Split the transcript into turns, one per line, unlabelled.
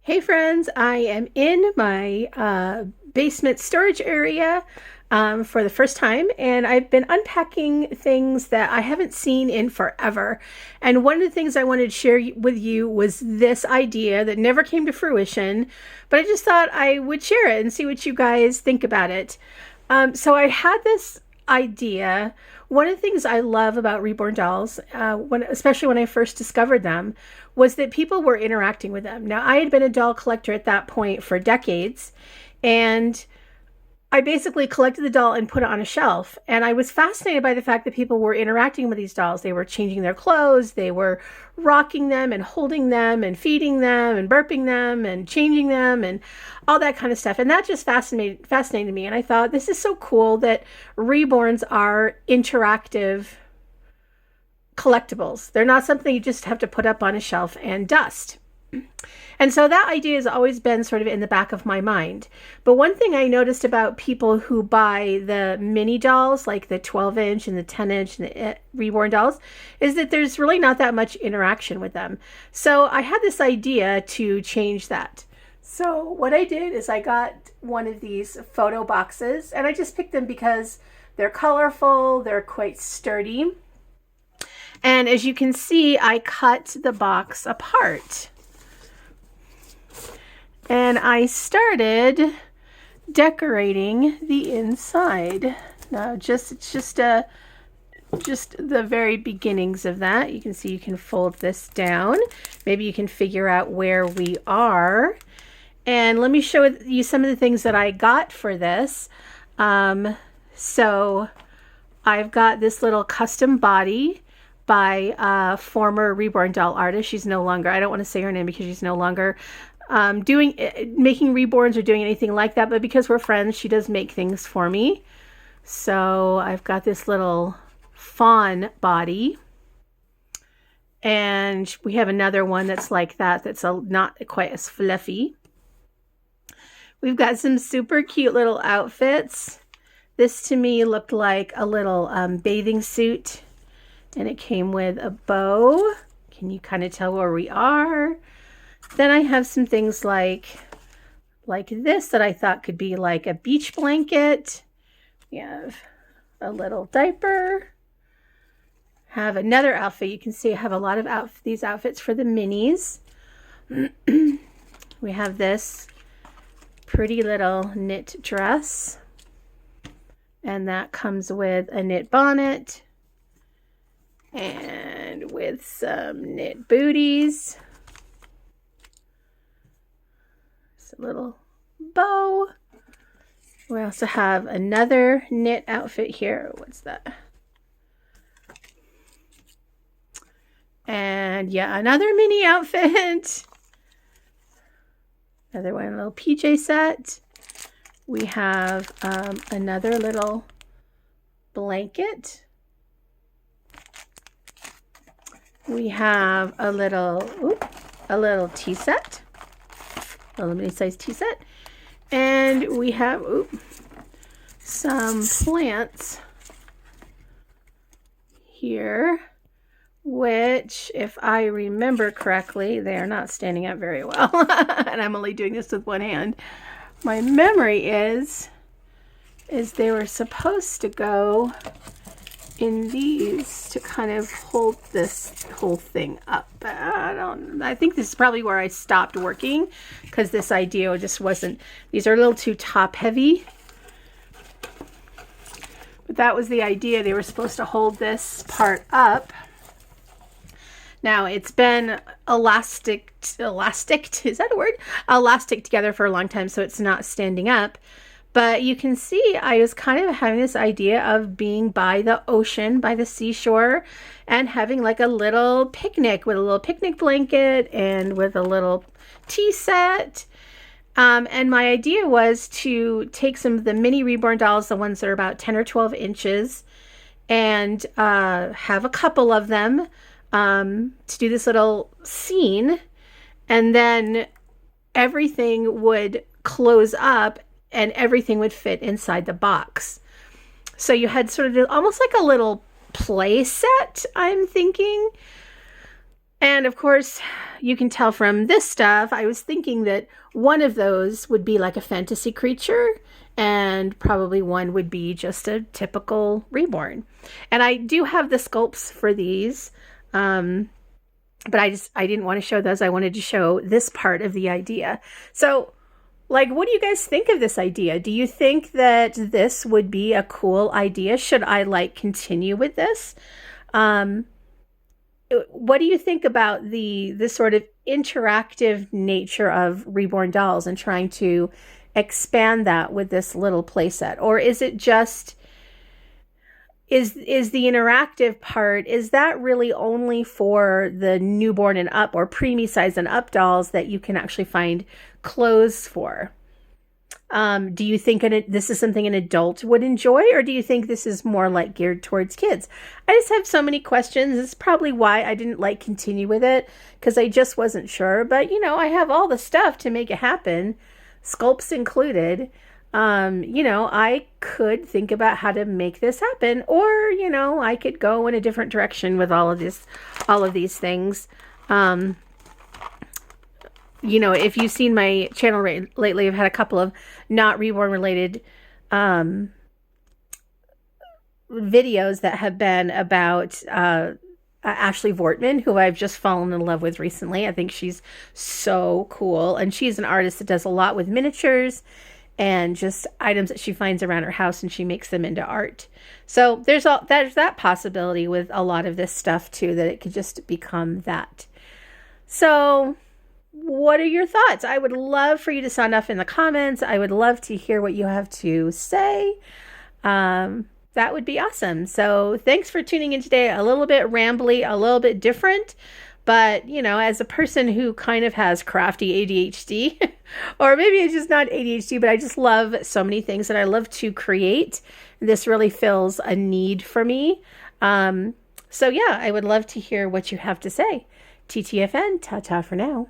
Hey friends, I am in my basement storage area for the first time, and I've been unpacking things that I haven't seen in forever. And one of the things I wanted to share with you was this idea that never came to fruition, but I just thought I would share it and see what you guys think about it. So I had this idea. One of the things I love about Reborn dolls, especially when I first discovered them, was that people were interacting with them. Now, I had been a doll collector at that point for decades, and I basically collected the doll and put it on a shelf. And I was fascinated by the fact that people were interacting with these dolls. They were changing their clothes, they were rocking them and holding them and feeding them and burping them and changing them and all that kind of stuff. And that just fascinated me. And I thought, this is so cool that reborns are interactive collectibles. They're not something you just have to put up on a shelf and dust. And so that idea has always been sort of in the back of my mind. But one thing I noticed about people who buy the mini dolls, like the 12-inch and the 10-inch and the Reborn dolls, is that there's really not that much interaction with them. So I had this idea to change that. So what I did is I got one of these photo boxes, and I just picked them because they're colorful, they're quite sturdy. And as you can see, I cut the box apart. And I started decorating the inside. Now, it's just the very beginnings of that. You can see you can fold this down. Maybe you can figure out where we are. And let me show you some of the things that I got for this. So I've got this little custom body by a former Reborn doll artist. She's no longer, I don't want to say her name because she's no longer making reborns or doing anything like that, but because we're friends, she does make things for me. So I've got this little fawn body, and we have another one that's like that, that's not quite as fluffy. We've got some super cute little outfits. This to me looked like a little bathing suit, and it came with a bow. Can you kind of tell where we are? Then I have some things like this that I thought could be like a beach blanket. We have a little diaper. Have another outfit. You can see I have a lot of these outfits for the minis. We have this pretty little knit dress, and that comes with a knit bonnet and with some knit booties. A little bow. We also have another knit outfit here. What's that? And yeah, another mini outfit. Another one, a little PJ set. We have another little blanket. We have a little tea set. A limited size tea set, and we have some plants here, which, if I remember correctly, they are not standing up very well. And I'm only doing this with one hand. My memory is they were supposed to go in these to kind of hold this whole thing up. I think this is probably where I stopped working, because this idea just wasn't, these are a little too top heavy. But that was the idea. They were supposed to hold this part up. Now it's been elastic, is that a word? Elastic together for a long time, so it's not standing up. But you can see I was kind of having this idea of being by the ocean, by the seashore, and having like a little picnic with a little picnic blanket and with a little tea set. And my idea was to take some of the mini Reborn dolls, the ones that are about 10 or 12 inches, and have a couple of them to do this little scene. And then everything would close up and everything would fit inside the box. So you had sort of almost like a little play set, I'm thinking. And of course, you can tell from this stuff, I was thinking that one of those would be like a fantasy creature, and probably one would be just a typical reborn. And I do have the sculpts for these, but I didn't want to show those. I wanted to show this part of the idea. So, like, what do you guys think of this idea? Do you think that this would be a cool idea? Should I like continue with this? Um, what do you think about the sort of interactive nature of Reborn dolls and trying to expand that with this little playset? Or is it just is the interactive part, is that really only for the newborn and up or preemie size and up dolls that you can actually find clothes for? Do you think this is something an adult would enjoy, or do you think this is more like geared towards kids? I just have so many questions. It's probably why I didn't like continue with it, because I just wasn't sure. But I have all the stuff to make it happen, sculpts included. I could think about how to make this happen, or I could go in a different direction with all of these things. If you've seen my channel lately, I've had a couple of not Reborn related videos that have been about Ashley Vortman, who I've just fallen in love with recently. I think she's so cool. And she's an artist that does a lot with miniatures and just items that she finds around her house, and she makes them into art. So there's that possibility with a lot of this stuff too, that it could just become that. So what are your thoughts? I would love for you to sound off in the comments. I would love to hear what you have to say. That would be awesome. So thanks for tuning in today. A little bit rambly, a little bit different, but as a person who kind of has crafty ADHD, or maybe it's just not ADHD, but I just love so many things that I love to create. This really fills a need for me. So yeah, I would love to hear what you have to say. TTFN, ta-ta for now.